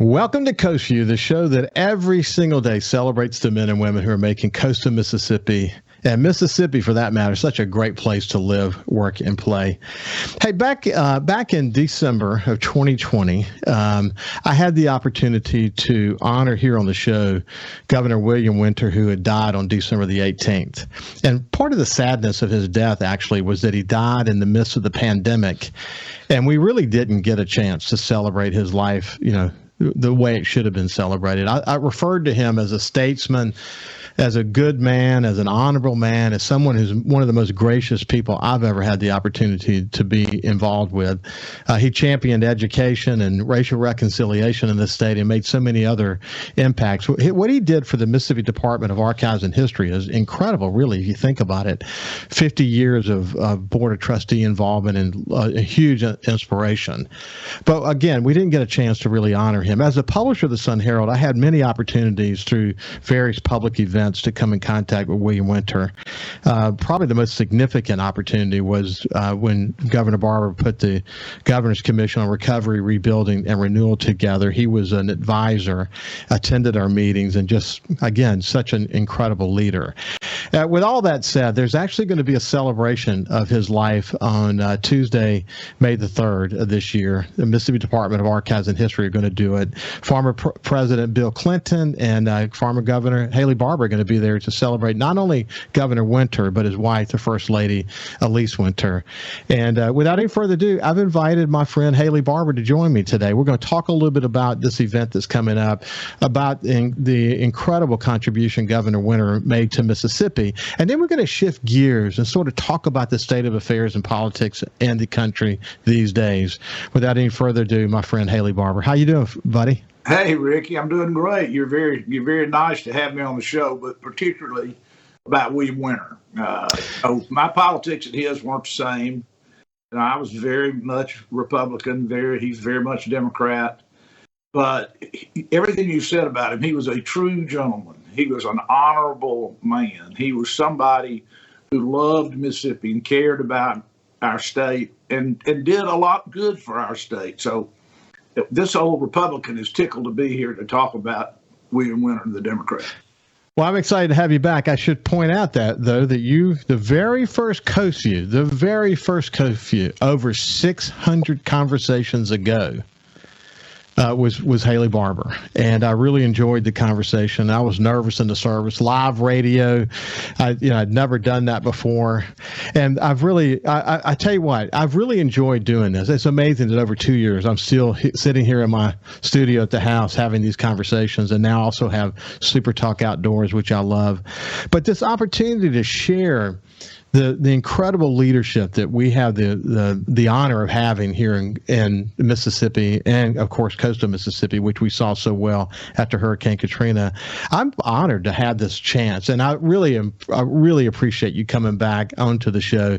Welcome to Coast Vue, the show that every single day celebrates the men and women who are making coastal Mississippi, and Mississippi, for that matter, such a great place to live, work, and play. Hey, back in December of 2020, I had the opportunity to honor here on the show Governor William Winter, who had died on December the 18th. And part of the sadness of his death, actually, was that he died in the midst of the pandemic, and we really didn't get a chance to celebrate his life, the way it should have been celebrated. I referred to him as a statesman, as a good man, as an honorable man, as someone who's one of the most gracious people I've ever had the opportunity to be involved with. He championed education and racial reconciliation in this state and made so many other impacts. What he did for the Mississippi Department of Archives and History is incredible, really, if you think about it. 50 years of Board of Trustee involvement and a huge inspiration. But again, we didn't get a chance to really honor him. As a publisher of the Sun-Herald, I had many opportunities through various public events to come in contact with William Winter. Probably the most significant opportunity was when Governor Barbour put the Governor's Commission on Recovery, Rebuilding, and Renewal together. He was an advisor, attended our meetings, and just, again, such an incredible leader. With all that said, there's actually going to be a celebration of his life on Tuesday, May the 3rd of this year. The Mississippi Department of Archives and History are going to do it. Former President Bill Clinton and former Governor Haley Barbour are going to be there to celebrate not only Governor Winter, but his wife, the First Lady, Elise Winter. And without any further ado, I've invited my friend Haley Barbour to join me today. We're going to talk a little bit about this event that's coming up, about the incredible contribution Governor Winter made to Mississippi. And then we're going to shift gears and sort of talk about the state of affairs and politics in the country these days. Without any further ado, my friend Haley Barbour. How you doing, buddy? Hey, Ricky, I'm doing great. You're very nice to have me on the show, but particularly about William Winter. My politics and his weren't the same. I was very much Republican. He's very much Democrat. But everything you said about him, he was a true gentleman. He was an honorable man. He was somebody who loved Mississippi and cared about our state and did a lot good for our state. So this old Republican is tickled to be here to talk about William Winter, the Democrat. Well, I'm excited to have you back. I should point out that, though, that the very first Coast Vue, over 600 conversations ago, was Haley Barbour, and I really enjoyed the conversation. I was nervous in the service, live radio. I'd never done that before, and I tell you what, I've really enjoyed doing this. It's amazing that over 2 years I'm still sitting here in my studio at the house having these conversations, and now also have SuperTalk Outdoors, which I love. But this opportunity to share the incredible leadership that we have the honor of having here in Mississippi, and of course coastal Mississippi, which we saw so well after Hurricane Katrina. I'm honored to have this chance, and I really appreciate you coming back onto the show.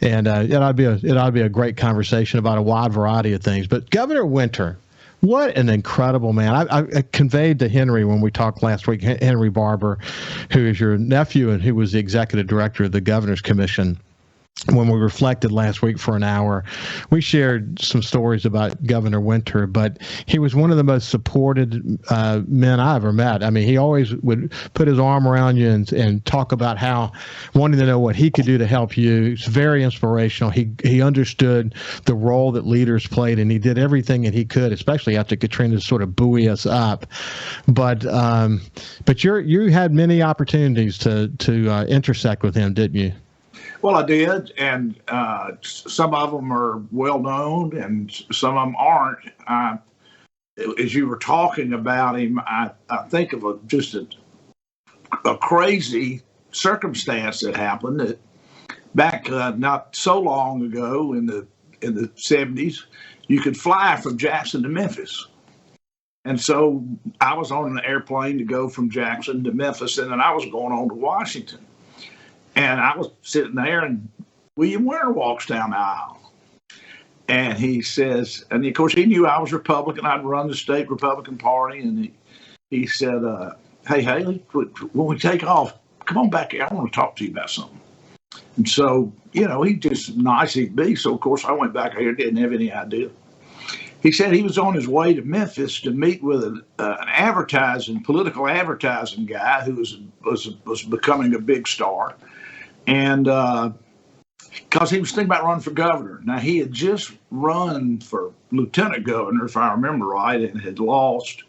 And it ought to be a great conversation about a wide variety of things. But Governor Winter, what an incredible man. I conveyed to Henry when we talked last week, Henry Barbour, who is your nephew and who was the executive director of the Governor's Commission. When we reflected last week for an hour, we shared some stories about Governor Winter, but he was one of the most supported men I ever met. I mean, he always would put his arm around you and talk about how wanting to know what he could do to help you. It's very inspirational. He understood the role that leaders played, and he did everything that he could, especially after Katrina, to sort of buoy us up. But you had many opportunities to intersect with him, didn't you? Well, I did, and some of them are well known, and some of them aren't. As you were talking about him, I think of just a crazy circumstance that happened. That back not so long ago in the 70s, you could fly from Jackson to Memphis, and so I was on an airplane to go from Jackson to Memphis, and then I was going on to Washington. And I was sitting there, and William Winter walks down the aisle. And he says, and of course, he knew I was Republican. I'd run the state Republican Party. And he said, hey, Haley, when we take off, come on back here. I want to talk to you about something. And so, he just nice he'd be. So, of course, I went back here, didn't have any idea. he said he was on his way to Memphis to meet with an political advertising guy who was becoming a big star, and because he was thinking about running for governor. Now, he had just run for lieutenant governor, if I remember right, and had lost.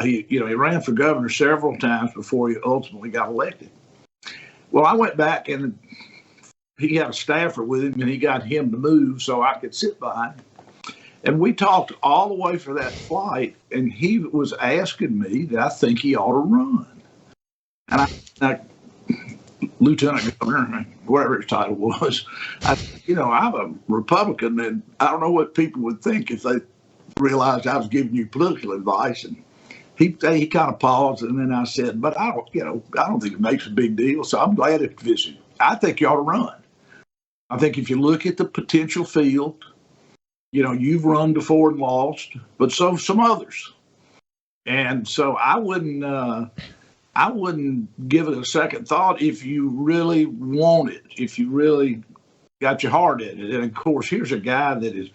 He ran for governor several times before he ultimately got elected. Well, I went back, and he had a staffer with him, and he got him to move so I could sit behind him. And we talked all the way for that flight, and he was asking me that I think he ought to run. And I lieutenant governor, whatever his title was, I'm a Republican, and I don't know what people would think if they realized I was giving you political advice. And he kind of paused, and then I said, but I don't think it makes a big deal. So I'm glad it's visiting. I think you ought to run. I think if you look at the potential field, you've run before and lost, but so have some others. And so I wouldn't give it a second thought if you really want it, if you really got your heart in it. And of course, here's a guy that has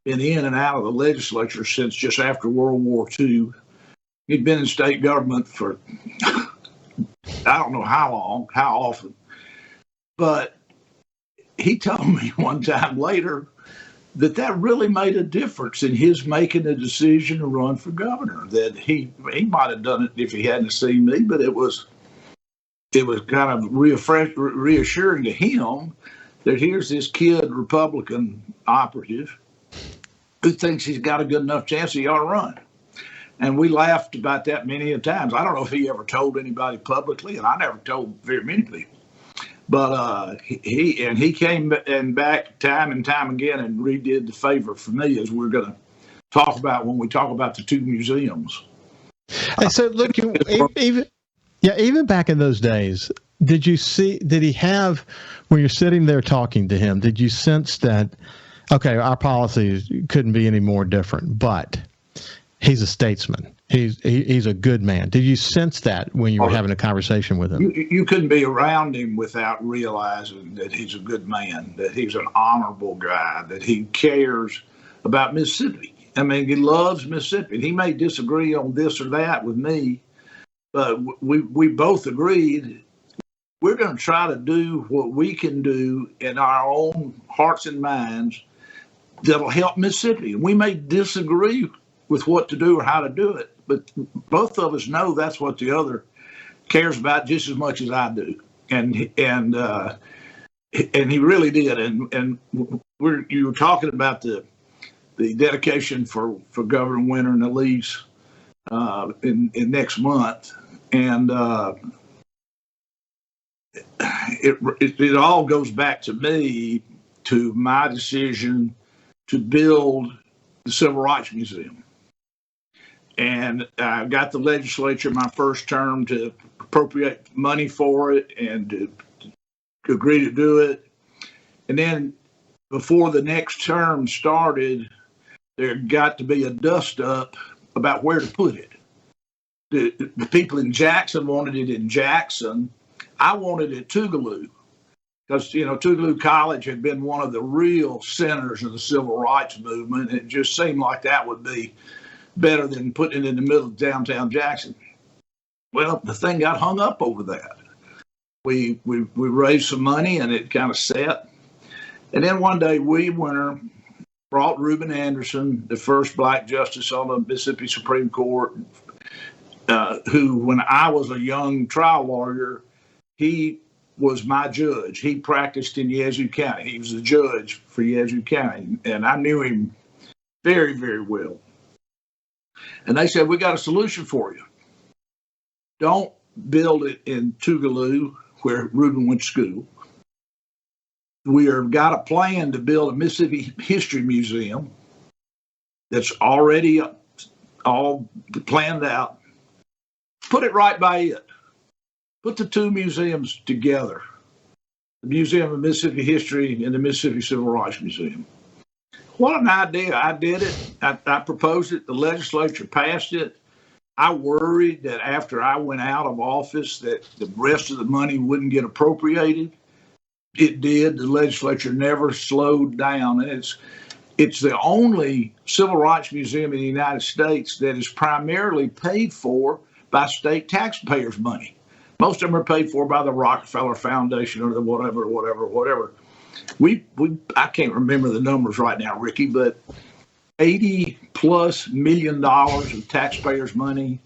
been in and out of the legislature since just after World War II. He'd been in state government for I don't know how long, how often, but he told me one time later that really made a difference in his making a decision to run for governor. That he might have done it if he hadn't seen me, but it was kind of reassuring to him that here's this kid Republican operative who thinks he's got a good enough chance he ought to run. And we laughed about that many a times. I don't know if he ever told anybody publicly, and I never told very many people. But he came back time and time again and redid the favor for me, as we're going to talk about when we talk about the two museums. And so, look, even back in those days, did he have, when you're sitting there talking to him, did you sense that, okay, our policies couldn't be any more different, but he's a statesman. He's a good man. Did you sense that when you were having a conversation with him? You couldn't be around him without realizing that he's a good man, that he's an honorable guy, that he cares about Mississippi. I mean, he loves Mississippi. He may disagree on this or that with me, but we both agreed we're going to try to do what we can do in our own hearts and minds that'll help Mississippi. We may disagree with what to do or how to do it, but both of us know that's what the other cares about just as much as I do. And he really did. And you were talking about the dedication for Governor Winter and Elise in next month, and it all goes back to me, to my decision to build the Civil Rights Museum. And I got the legislature my first term to appropriate money for it and to agree to do it. And then before the next term started, there got to be a dust up about where to put it. The people in Jackson wanted it in Jackson. I wanted it at Tougaloo, because, Tougaloo College had been one of the real centers of the civil rights movement. It just seemed like that would be better than putting it in the middle of downtown Jackson. Well, the thing got hung up over that. We raised some money and it kind of set. And then one day Winter brought Reuben Anderson, the first black justice on the Mississippi Supreme Court, who, when I was a young trial lawyer, he was my judge. He practiced in Yazoo County. He was the judge for Yazoo County, and I knew him very, very well. And they said, we got a solution for you. Don't build it in Tougaloo, where Reuben went to school. We have got a plan to build a Mississippi History Museum that's already all planned out. Put it right by it. Put the two museums together, the Museum of Mississippi History and the Mississippi Civil Rights Museum. What an idea. I did it. I proposed it. The legislature passed it. I worried that after I went out of office that the rest of the money wouldn't get appropriated. It did. The legislature never slowed down. And it's the only civil rights museum in the United States that is primarily paid for by state taxpayers' money. Most of them are paid for by the Rockefeller Foundation or the whatever. I can't remember the numbers right now, Ricky, but $80+ million of taxpayers' money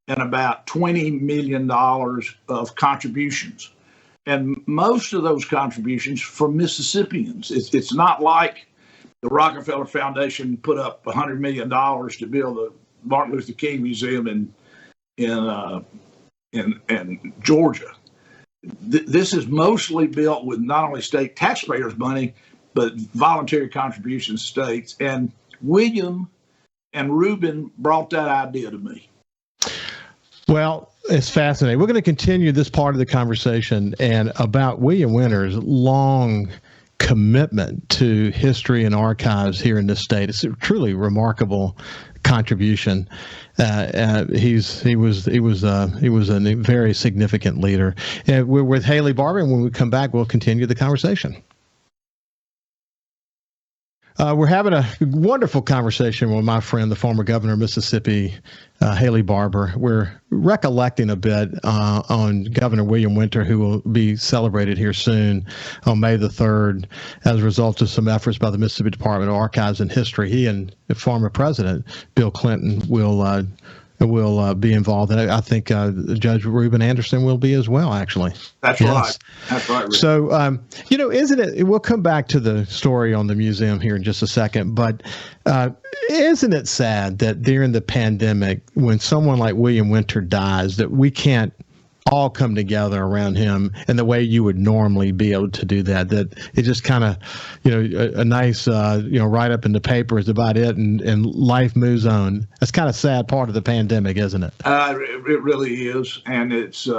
and about $20 million of contributions. And most of those contributions from Mississippians. It's not like the Rockefeller Foundation put up $100 million to build the Martin Luther King Museum in Georgia. This is mostly built with not only state taxpayers' money, but voluntary contributions to states. And William and Reuben brought that idea to me. Well, it's fascinating. We're going to continue this part of the conversation and about William Winter's long commitment to history and archives here in this state. It's a truly remarkable contribution. He was a very significant leader. And we're with Haley Barbour, and when we come back, we'll continue the conversation. We're having a wonderful conversation with my friend, the former governor of Mississippi, Haley Barbour. We're recollecting a bit on Governor William Winter, who will be celebrated here soon on May the 3rd as a result of some efforts by the Mississippi Department of Archives and History. He and the former president, Bill Clinton, will be involved. And I think Judge Reuben Anderson will be as well, actually. That's yes. Right. That's right. Rick. So, isn't it, we'll come back to the story on the museum here in just a second, but isn't it sad that during the pandemic, when someone like William Winter dies, that we can't all come together around him in the way you would normally be able to do that it just kind of, a nice, write up in the paper is about it, and life moves on. That's kind of sad part of the pandemic, isn't it? It really is. And it's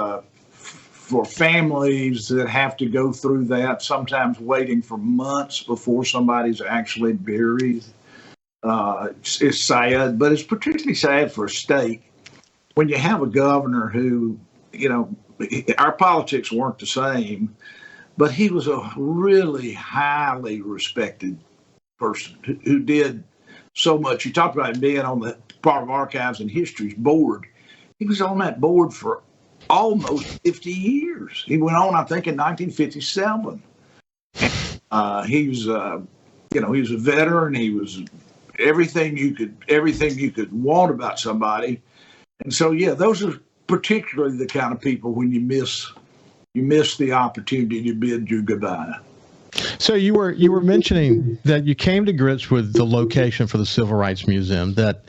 for families that have to go through that, sometimes waiting for months before somebody's actually buried. It's sad, but it's particularly sad for a state when you have a governor who, our politics weren't the same, but he was a really highly respected person who did so much. You talked about him being on the Department of Archives and History's board. He was on that board for almost 50 years. He went on, I think, in 1957. He was a veteran. He was everything you could want about somebody. And so, yeah, those are particularly the kind of people when you miss the opportunity to bid you goodbye. So you were mentioning that you came to grips with the location for the Civil Rights Museum, that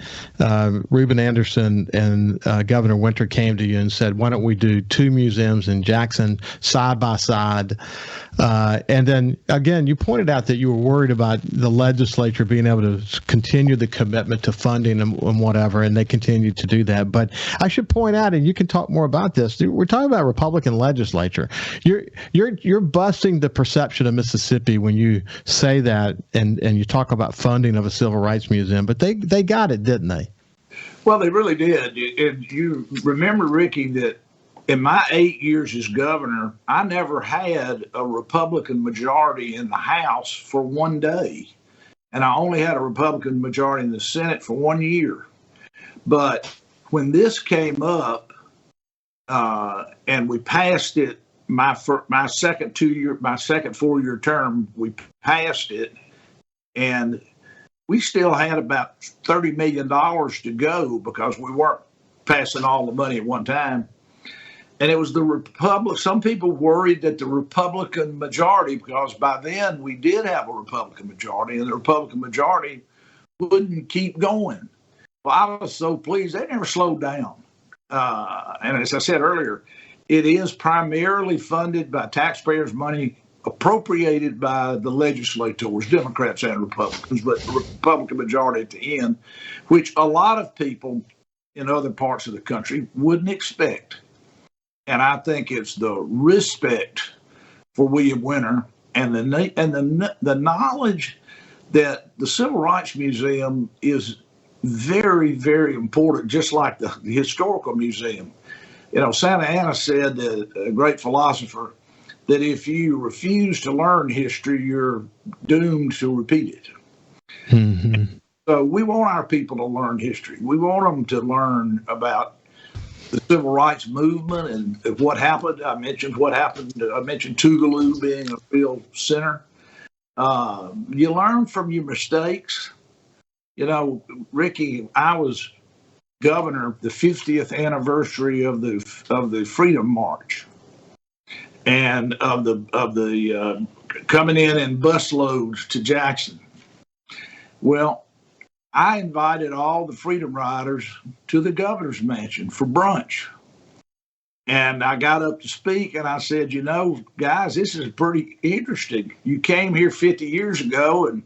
Reuben Anderson and Governor Winter came to you and said, why don't we do two museums in Jackson side by side? And then, again, you pointed out that you were worried about the legislature being able to continue the commitment to funding and whatever, and they continued to do that. But I should point out, and you can talk more about this, we're talking about Republican legislature. You're busting the perception of Mississippi when you say that and you talk about funding of a Civil Rights Museum. But they got it, didn't they? Well, they really did. And you remember, Ricky, that in my 8 years as governor, I never had a Republican majority in the House for one day. And I only had a Republican majority in the Senate for 1 year. But when this came up and we passed it, my second 4-year term, we passed it, and we still had about $30 million to go because we weren't passing all the money at one time. And it was some people worried that the Republican majority, because by then we did have a Republican majority, and the Republican majority wouldn't keep going. Well, I was so pleased. They never slowed down. And as I said earlier, it is primarily funded by taxpayers' money appropriated by the legislators, Democrats and Republicans, but the Republican majority at the end, which a lot of people in other parts of the country wouldn't expect. And I think it's the respect for William Winter and the knowledge that the Civil Rights Museum is very, very important, just like the Historical Museum. Santa Anna said, a great philosopher, that if you refuse to learn history, you're doomed to repeat it. Mm-hmm. So we want our people to learn history. We want them to learn about the civil rights movement and what happened. I mentioned what happened. I mentioned Tougaloo being a real center. You learn from your mistakes. You know, Ricky, I was governor the 50th anniversary of the Freedom March and of the coming in busloads to Jackson. Well, I invited all the Freedom Riders to the governor's mansion for brunch. And I got up to speak and I said, you know, guys, this is pretty interesting. You came here 50 years ago and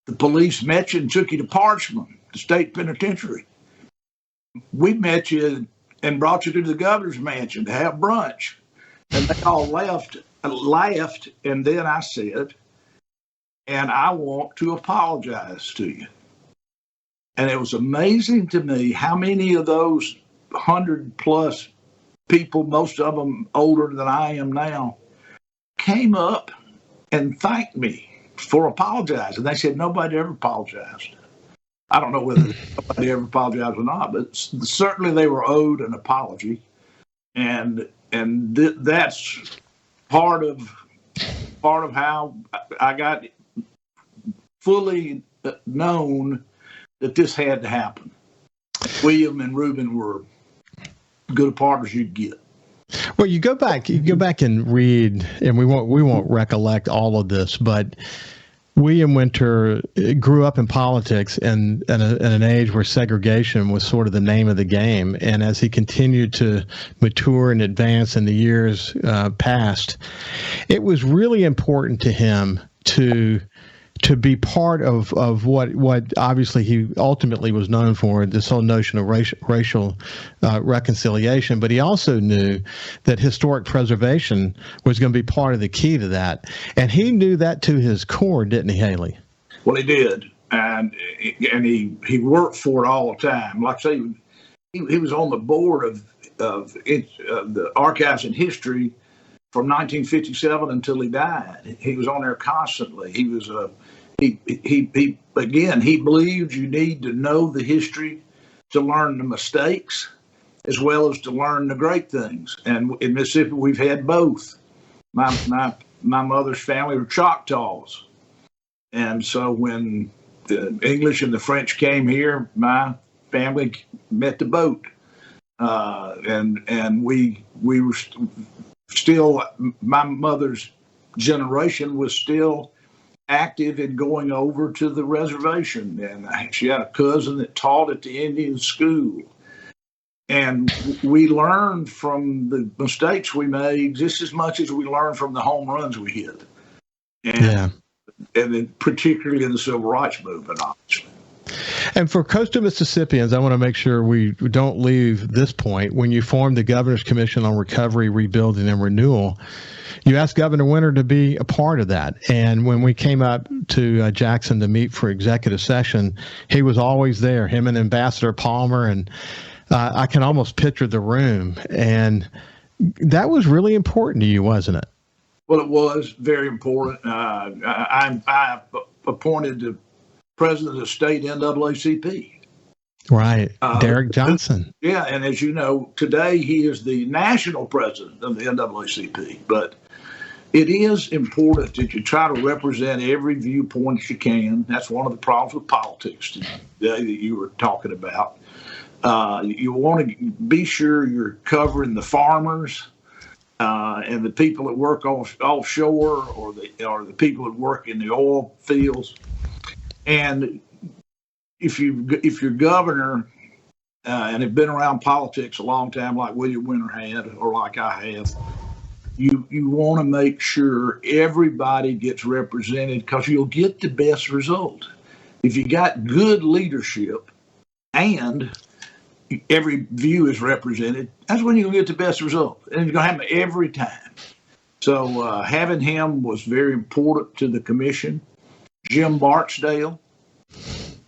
the police met you and took you to Parchman, the state penitentiary. We met you and brought you to the governor's mansion to have brunch. And they all laughed. And then I said, and I want to apologize to you. And it was amazing to me how many of those 100+ people, most of them older than I am now, came up and thanked me for apologizing. They said nobody ever apologized. I don't know whether nobody ever apologized or not, but certainly they were owed an apology. And that's part of how I got fully known that this had to happen. William and Reuben were good partners you'd get. Well, you go back and read, and we won't recollect all of this, but William Winter grew up in politics and in an age where segregation was sort of the name of the game. And as he continued to mature and advance in the years past, it was really important to him to be part of what obviously he ultimately was known for, this whole notion of racial reconciliation. But he also knew that historic preservation was going to be part of the key to that. And he knew that to his core, didn't he, Haley? Well, he did. And he worked for it all the time. Like I say, he was on the board of the Archives and History from 1957 until he died. He was on there constantly. He was he believed you need to know the history to learn the mistakes as well as to learn the great things. And in Mississippi, we've had both. My mother's family were Choctaws, and so when the English and the French came here, my family met the boat, and we were still, my mother's generation was still active in going over to the reservation. And she had a cousin that taught at the Indian school. And we learned from the mistakes we made just as much as we learned from the home runs we hit. And then particularly in the civil rights movement, obviously. And for coastal Mississippians, I want to make sure we don't leave this point. When you formed the Governor's Commission on Recovery, Rebuilding, and Renewal, you asked Governor Winter to be a part of that. And when we came up to Jackson to meet for executive session, he was always there, him and Ambassador Palmer. And I can almost picture the room. And that was really important to you, wasn't it? Well, it was very important. I appointed the president of state NAACP. Right. Derek Johnson. Yeah. And as you know, today he is the national president of the NAACP. But it is important that you try to represent every viewpoint you can. That's one of the problems with politics today that you were talking about. You want to be sure you're covering the farmers and the people that work offshore or the people that work in the oil fields. And if you're governor and have been around politics a long time, like William Winter had, or like I have, you want to make sure everybody gets represented because you'll get the best result. If you got good leadership and every view is represented, that's when you'll get the best result. And it's going to happen every time. So having him was very important to the commission. Jim Barksdale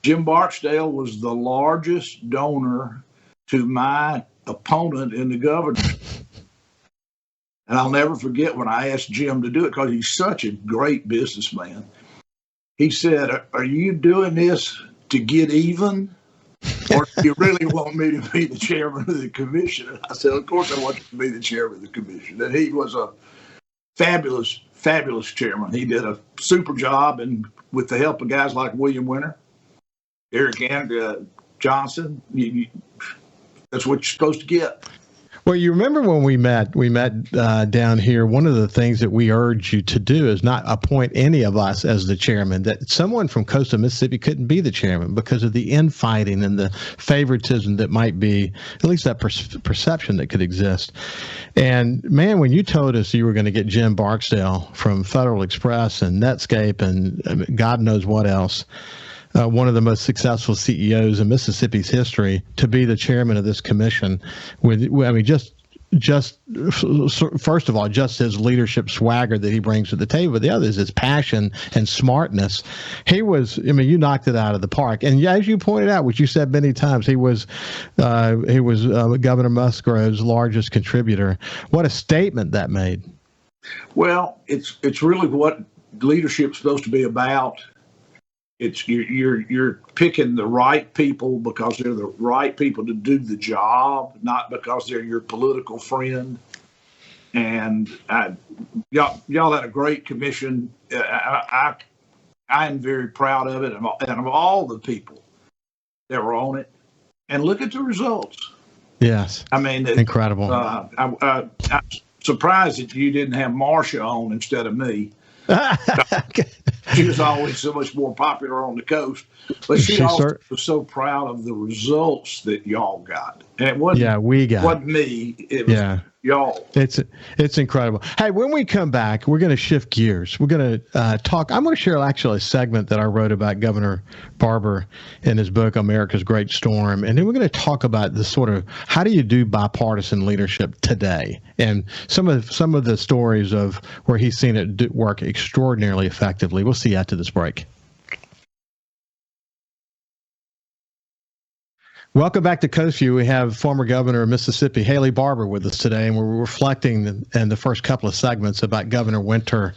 was the largest donor to my opponent in the governorship. And I'll never forget when I asked Jim to do it because he's such a great businessman. he said, "Are you doing this to get even? Or do you really want me to be the chairman of the commission?" And I said, "Of course I want you to be the chairman of the commission." And he was a fabulous, fabulous chairman. He did a super job, and with the help of guys like William Winter, Eric Johnson, that's what you're supposed to get. Well, you remember when we met down here, one of the things that we urged you to do is not appoint any of us as the chairman, that someone from coastal Mississippi couldn't be the chairman because of the infighting and the favoritism that might be, at least that perception that could exist. And man, when you told us you were going to get Jim Barksdale from Federal Express and Netscape and God knows what else, one of the most successful CEOs in Mississippi's history, to be the chairman of this commission, just first of all, just his leadership swagger that he brings to the table, but the other is his passion and smartness. You knocked it out of the park. And as you pointed out, which you said many times, he was Governor Musgrove's largest contributor. What a statement that made. Well, it's really what leadership's supposed to be about. It's you're picking the right people because they're the right people to do the job, not because they're your political friend. And y'all had a great commission. I am very proud of it, and of all the people that were on it. And look at the results. Yes, I mean, incredible. I'm surprised that you didn't have Marcia on instead of me. She was always so much more popular on the coast, but she also was so proud of the results that y'all got. And it wasn't, wasn't me, it was y'all. It's incredible. Hey, when we come back, we're going to shift gears. We're going to talk. I'm going to share actually a segment that I wrote about Governor Barbour in his book, America's Great Storm. And then we're going to talk about the sort of, how do you do bipartisan leadership today? And some of the stories of where he's seen it work extraordinarily effectively. We'll see you after this break. Welcome back to Coast Vue. We have former Governor of Mississippi, Haley Barbour, with us today, and we're reflecting in the first couple of segments about Governor Winter,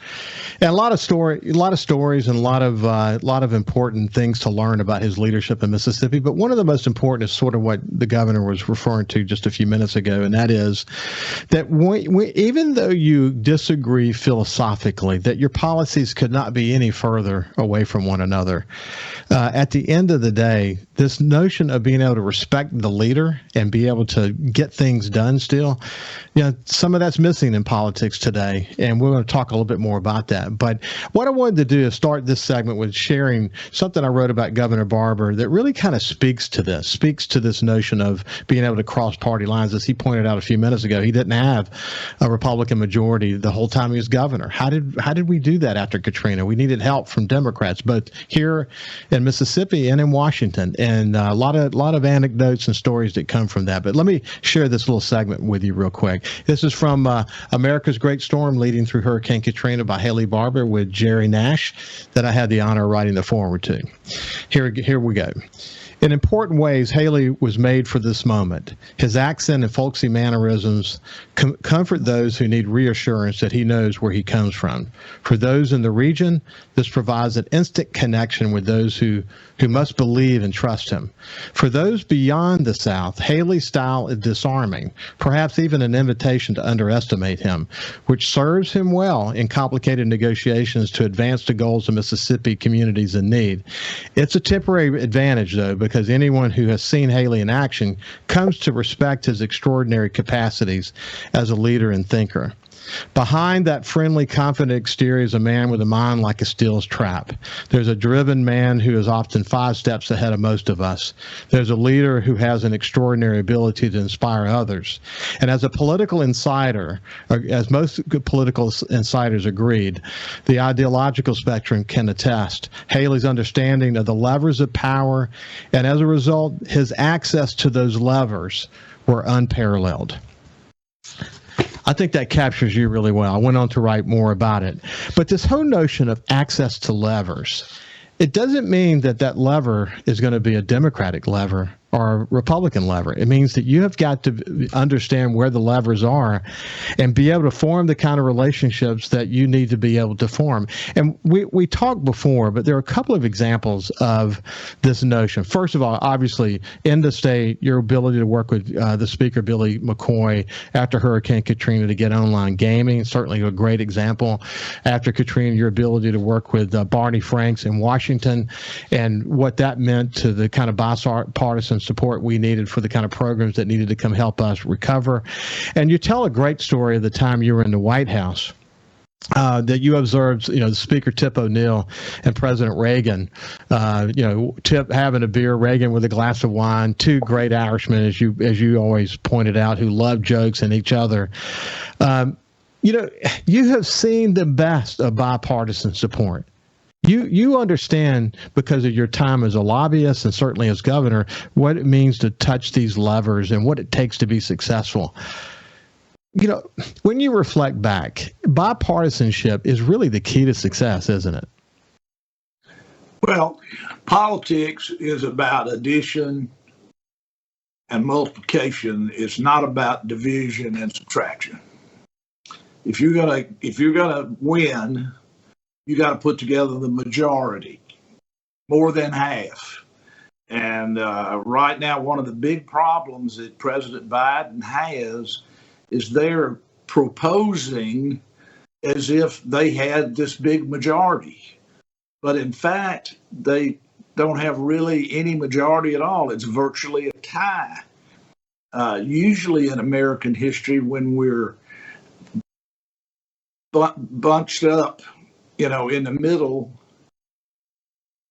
and a lot of stories, and a lot of important things to learn about his leadership in Mississippi. But one of the most important is sort of what the governor was referring to just a few minutes ago, and that is that even though you disagree philosophically, that your policies could not be any further away from one another. At the end of the day, this notion of being able to respect the leader and be able to get things done still, some of that's missing in politics today, and we're going to talk a little bit more about that. But what I wanted to do is start this segment with sharing something I wrote about Governor Barbour that really kind of speaks to this notion of being able to cross party lines. As he pointed out a few minutes ago, he didn't have a Republican majority the whole time he was governor. How did we do that after Katrina? We needed help from Democrats, both here in Mississippi and in Washington, and a lot of anecdotes and stories that come from that. But let me share this little segment with you real quick. This is from America's Great Storm Leading Through Hurricane Katrina by Haley Barbour with Jerry Nash, that I had the honor of writing the foreword to. Here we go. In important ways, Haley was made for this moment. His accent and folksy mannerisms comfort those who need reassurance that he knows where he comes from. For those in the region, this provides an instant connection with those who must believe and trust him. For those beyond the South, Haley's style is disarming, perhaps even an invitation to underestimate him, which serves him well in complicated negotiations to advance the goals of Mississippi communities in need. It's a temporary advantage, though, because anyone who has seen Haley in action comes to respect his extraordinary capacities as a leader and thinker. Behind that friendly, confident exterior is a man with a mind like a steel trap. There's a driven man who is often 5 steps ahead of most of us. There's a leader who has an extraordinary ability to inspire others. And as a political insider, as most political insiders agreed, the ideological spectrum can attest, Haley's understanding of the levers of power, and as a result, his access to those levers were unparalleled. I think that captures you really well. I went on to write more about it. But this whole notion of access to levers, it doesn't mean that lever is going to be a Democratic lever or Republican lever. It means that you have got to understand where the levers are and be able to form the kind of relationships that you need to be able to form. And we talked before, but there are a couple of examples of this notion. First of all, obviously, in the state, your ability to work with the Speaker, Billy McCoy, after Hurricane Katrina to get online gaming, certainly a great example. After Katrina, your ability to work with Barney Franks in Washington and what that meant to the kind of bipartisan support we needed for the kind of programs that needed to come help us recover. And you tell a great story of the time you were in the White House. That you observed, the Speaker Tip O'Neill and President Reagan, Tip having a beer, Reagan with a glass of wine, two great Irishmen, as you always pointed out, who love jokes and each other. You have seen the best of bipartisan support. You understand, because of your time as a lobbyist and certainly as governor, what it means to touch these levers and what it takes to be successful. When you reflect back, bipartisanship is really the key to success, isn't it? Well, politics is about addition and multiplication. It's not about division and subtraction. If you're gonna win, you got to put together the majority, more than half. And right now, one of the big problems that President Biden has is they're proposing as if they had this big majority. But in fact, they don't have really any majority at all. It's virtually a tie. Usually in American history, when we're bunched up, in the middle,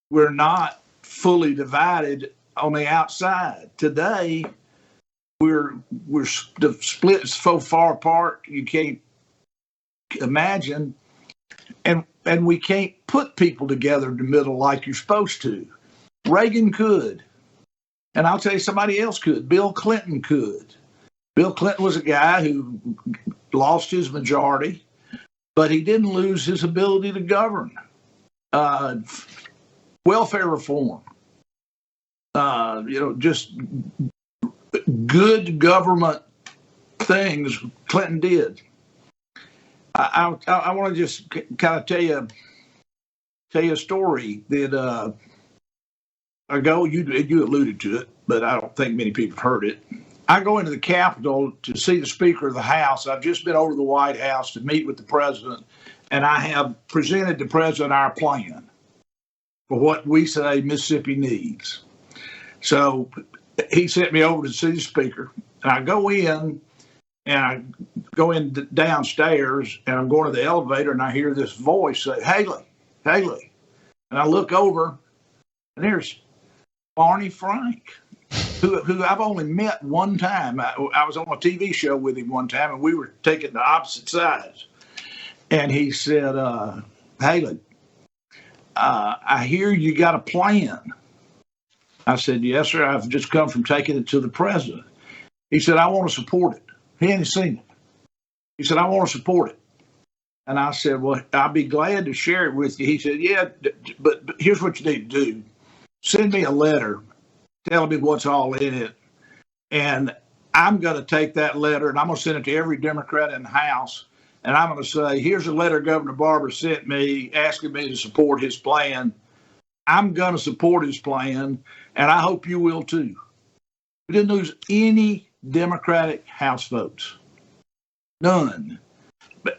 we're not fully divided on the outside. Today, we're split so far apart you can't imagine, and we can't put people together in the middle like you're supposed to. Reagan could, and I'll tell you, somebody else could. Bill Clinton could. Bill Clinton was a guy who lost his majority, but he didn't lose his ability to govern. Welfare reform, just good government things Clinton did. I want to just kind of tell you a story that ago you alluded to it, but I don't think many people have heard it. I go into the Capitol to see the Speaker of the House. I've just been over to the White House to meet with the President, and I have presented the President our plan for what we say Mississippi needs. So he sent me over to see the Speaker, and I go in downstairs, and I'm going to the elevator, and I hear this voice say, Haley. And I look over, and there's Barney Frank, who I've only met one time. I was on a TV show with him one time, and we were taking the opposite sides. And he said, Haley, I hear you got a plan. I said, yes, sir. I've just come from taking it to the President. He said, I want to support it. He hadn't seen it. He said, I want to support it. And I said, well, I'll be glad to share it with you. He said, yeah, but here's what you need to do. Send me a letter telling me what's all in it. And I'm going to take that letter and I'm going to send it to every Democrat in the House. And I'm going to say, here's a letter Governor Barbour sent me asking me to support his plan. I'm going to support his plan, and I hope you will too. We didn't lose any Democratic House votes. None.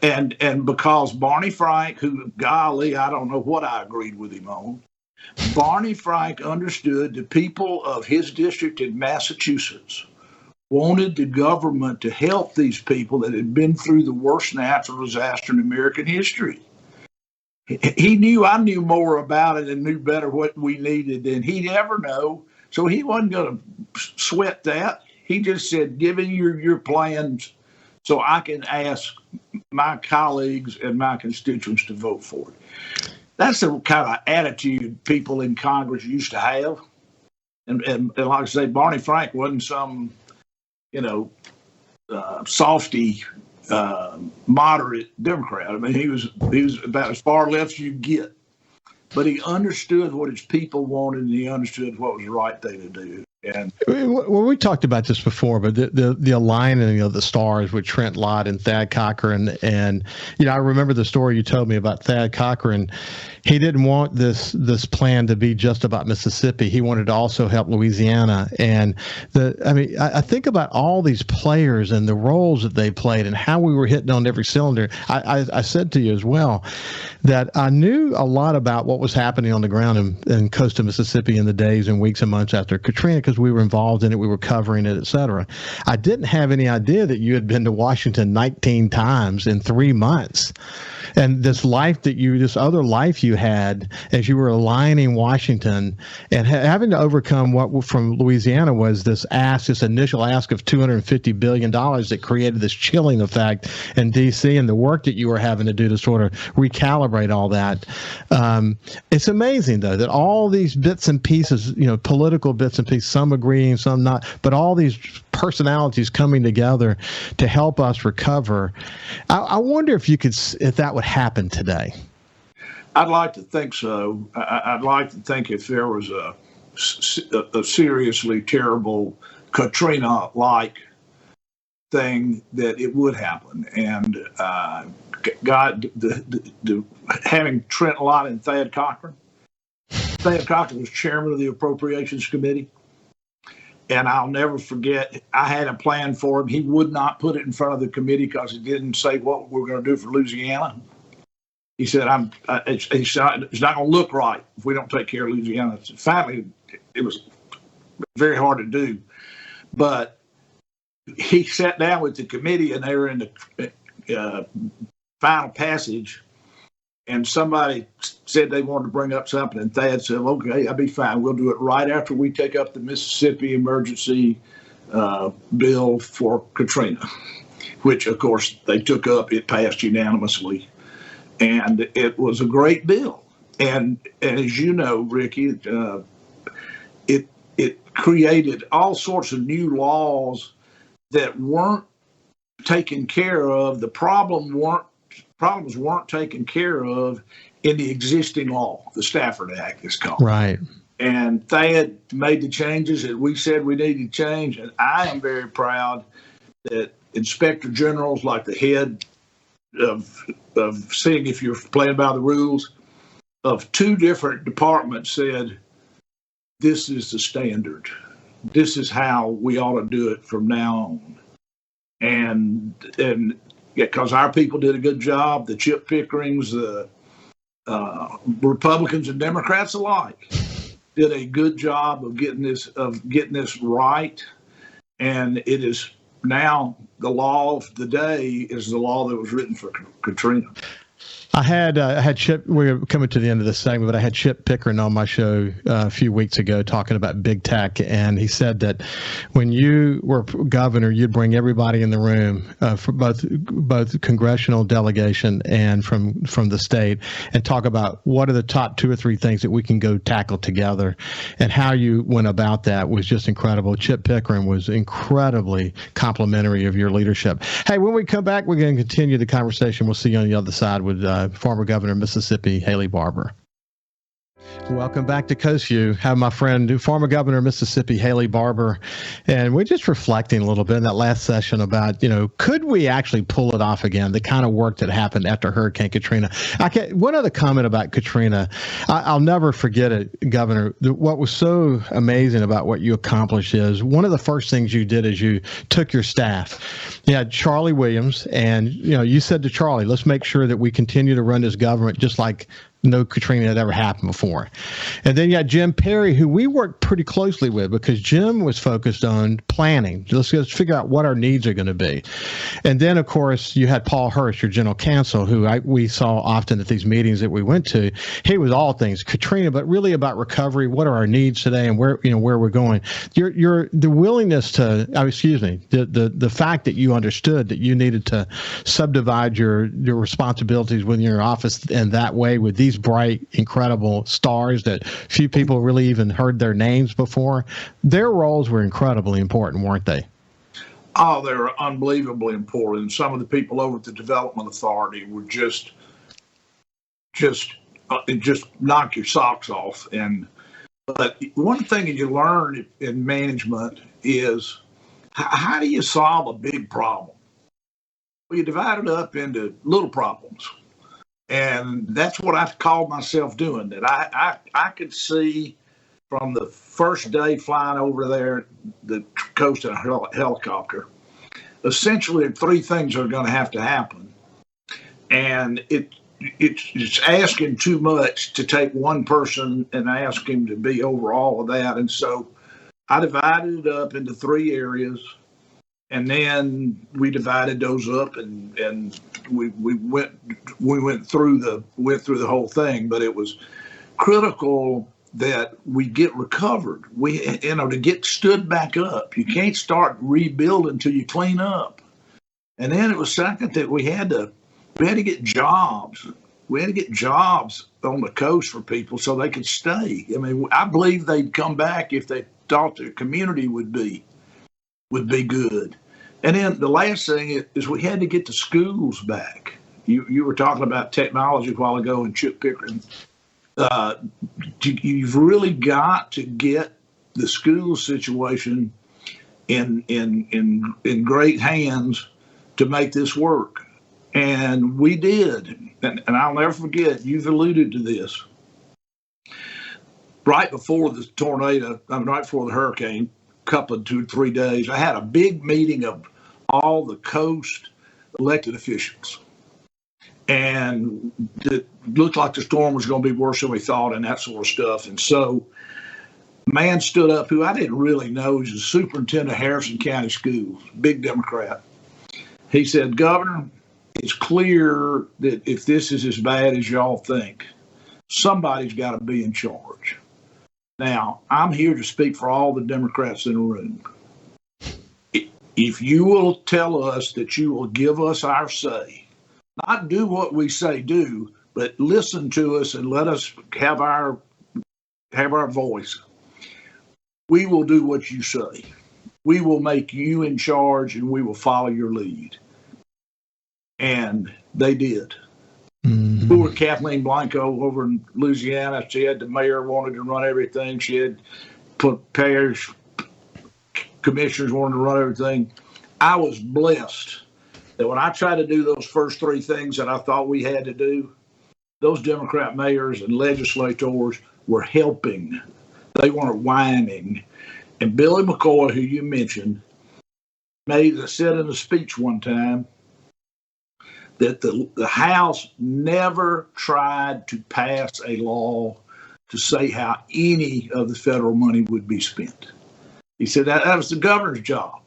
And because Barney Frank, who, golly, I don't know what I agreed with him on, Barney Frank understood the people of his district in Massachusetts wanted the government to help these people that had been through the worst natural disaster in American history. He knew I knew more about it and knew better what we needed than he'd ever know. So he wasn't going to sweat that. He just said, give me your plans so I can ask my colleagues and my constituents to vote for it. That's the kind of attitude people in Congress used to have. And like I say, Barney Frank wasn't some, softy, moderate Democrat. I mean, he was about as far left as you get. But he understood what his people wanted, and he understood what was the right thing to do. And well, we talked about this before, but the aligning of the stars with Trent Lott and Thad Cochran, and I remember the story you told me about Thad Cochran. He didn't want this plan to be just about Mississippi. He wanted to also help Louisiana. And I think about all these players and the roles that they played and how we were hitting on every cylinder. I said to you as well that I knew a lot about what was happening on the ground in coastal Mississippi in the days and weeks and months after Katrina, because we were involved in it, we were covering it, et cetera. I didn't have any idea that you had been to Washington 19 times in 3 months. And this other life you had as you were aligning Washington and having to overcome what from Louisiana was this initial ask of $250 billion that created this chilling effect in D.C. and the work that you were having to do to sort of recalibrate all that. It's amazing, though, that all these bits and pieces, political bits and pieces, some agreeing, some not, but all these personalities coming together to help us recover. I wonder if that would happen today. I'd like to think so. I'd like to think if there was a seriously terrible Katrina-like thing, that it would happen. And having Trent Lott and Thad Cochran. Thad Cochran was chairman of the Appropriations Committee. And I'll never forget, I had a plan for him. He would not put it in front of the committee because he didn't say what we're going to do for Louisiana. He said, it's not going to look right if we don't take care of Louisiana. Finally, it was very hard to do. But he sat down with the committee, and they were in the final passage. And somebody said they wanted to bring up something, and Thad said, okay, I'll be fine. We'll do it right after we take up the Mississippi emergency bill for Katrina, which, of course, they took up. It passed unanimously, and it was a great bill. And as you know, Ricky, it created all sorts of new laws that weren't taken care of. The problems weren't taken care of in the existing law. The Stafford Act is called. Right. And Thad made the changes that we said we needed to change. And I am very proud that inspector generals, like the head of seeing if you're playing by the rules, of 2 different departments said, this is the standard. This is how we ought to do it from now on. And because our people did a good job, the Chip Pickerings, the Republicans and Democrats alike did a good job of getting this right. And it is now the law of the day is the law that was written for Katrina. I had Chip. We're coming to the end of this segment, but I had Chip Pickering on my show a few weeks ago talking about big tech, and he said that when you were governor, you'd bring everybody in the room for both congressional delegation and from the state, and talk about what are the top 2 or 3 things that we can go tackle together, and how you went about that was just incredible. Chip Pickering was incredibly complimentary of your leadership. Hey, when we come back, we're going to continue the conversation. We'll see you on the other side with former Governor of Mississippi, Haley Barbour. Welcome back to Coast Vue. Have my friend, former Governor of Mississippi, Haley Barbour, and we're just reflecting a little bit in that last session about, could we actually pull it off again? The kind of work that happened after Hurricane Katrina. One other comment about Katrina, I'll never forget it, Governor. What was so amazing about what you accomplished is one of the first things you did is you took your staff. You had Charlie Williams, and you said to Charlie, let's make sure that we continue to run this government just like no Katrina had ever happened before. And then you had Jim Perry, who we worked pretty closely with because Jim was focused on planning. Let's figure out what our needs are going to be. And then, of course, you had Paul Hurst, your general counsel, who we saw often at these meetings that we went to. He was all things Katrina, but really about recovery. What are our needs today and where we're going? The willingness to, the fact that you understood that you needed to subdivide your responsibilities within your office in that way with these bright, incredible stars that few people really even heard their names before. Their roles were incredibly important, weren't they? Oh, they were unbelievably important. Some of the people over at the Development Authority were just knock your socks off. And But one thing that you learn in management is how do you solve a big problem? Well, you divide it up into little problems. And that's what I called myself doing. That I could see from the first day flying over there, the coast in a helicopter, essentially three things are going to have to happen. And it's asking too much to take one person and ask him to be over all of that. And so I divided it up into three areas, and then we divided those up, and we went through the whole thing. But it was critical that we get recovered. To get stood back up. You can't start rebuilding until you clean up. And then it was second that we had to get jobs. We had to get jobs on the coast for people so they could stay. I mean, I believe they'd come back if they thought their community would be good. And then the last thing is we had to get the schools back. You were talking about technology a while ago in Chip Pickering. You've really got to get the school situation in great hands to make this work. And we did. And I'll never forget, you've alluded to this. Right before the tornado, right before the hurricane, couple of 2 or 3 days, I had a big meeting of all the coast elected officials. And it looked like the storm was going to be worse than we thought and that sort of stuff. And so a man stood up who I didn't really know. He's the superintendent of Harrison County Schools, big Democrat. He said, Governor, it's clear that if this is as bad as y'all think, somebody's got to be in charge. Now, I'm here to speak for all the Democrats in the room. If you will tell us that you will give us our say, not do what we say do, but listen to us and let us have our voice, we will do what you say. We will make you in charge and we will follow your lead. And they did. Mm-hmm. Poor Kathleen Blanco over in Louisiana, she had the mayor wanted to run everything. She had put parish commissioners wanted to run everything. I was blessed that when I tried to do those first three things that I thought we had to do, those Democrat mayors and legislators were helping. They weren't whining. And Billy McCoy, who you mentioned, said in a speech one time that the House never tried to pass a law to say how any of the federal money would be spent. He said that was the governor's job,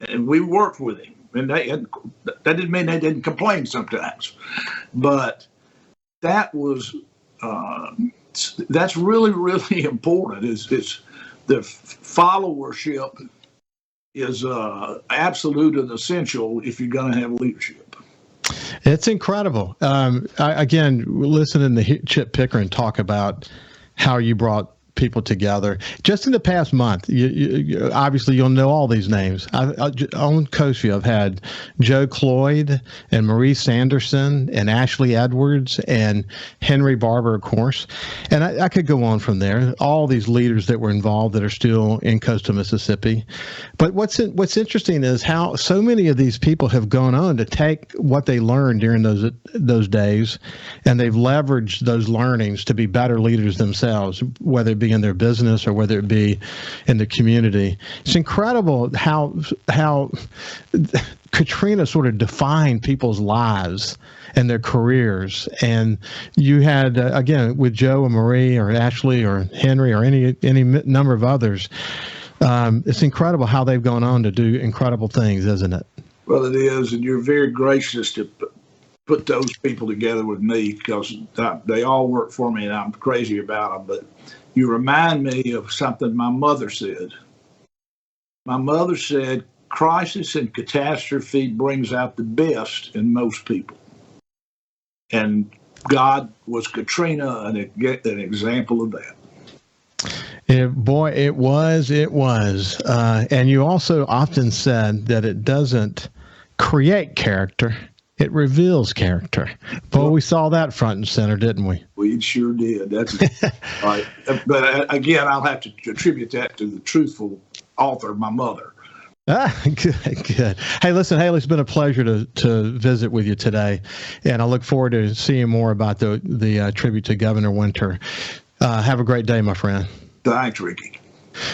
and we worked with him. And that didn't mean they didn't complain sometimes, but that's really, really important. It's the followership is absolute and essential if you're going to have leadership. It's incredible. Again, listening to Chip Pickering talk about how you brought people together just in the past month. You obviously you'll know all these names. On Coast Vue, I've had Joe Cloyd and Marie Sanderson and Ashley Edwards and Henry Barbour, of course. And I could go on from there. All these leaders that were involved that are still in coastal Mississippi. But what's interesting is how so many of these people have gone on to take what they learned during those days, and they've leveraged those learnings to be better leaders themselves, whether it be in their business or whether it be in the community. It's incredible how Katrina sort of defined people's lives and their careers. And you had, again, with Joe and Marie or Ashley or Henry or any number of others, it's incredible how they've gone on to do incredible things, isn't it? Well, it is, and you're very gracious to put those people together with me because they all work for me, and I'm crazy about them. But you remind me of something my mother said. My mother said, crisis and catastrophe brings out the best in most people. And God was Katrina an example of that. It was. And you also often said that it doesn't create character, It reveals character. Boy, we saw that front and center, didn't we? We sure did. That's right. But again, I'll have to attribute that to the truthful author, my mother. Good. Hey, listen, Haley, it's been a pleasure to visit with you today, and I look forward to seeing more about the tribute to Governor Winter. Have a great day, my friend. Thanks, Ricky.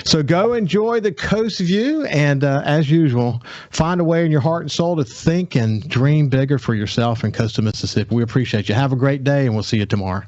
So go enjoy the Coast Vue, and as usual, find a way in your heart and soul to think and dream bigger for yourself and coastal Mississippi. We appreciate you. Have a great day, and we'll see you tomorrow.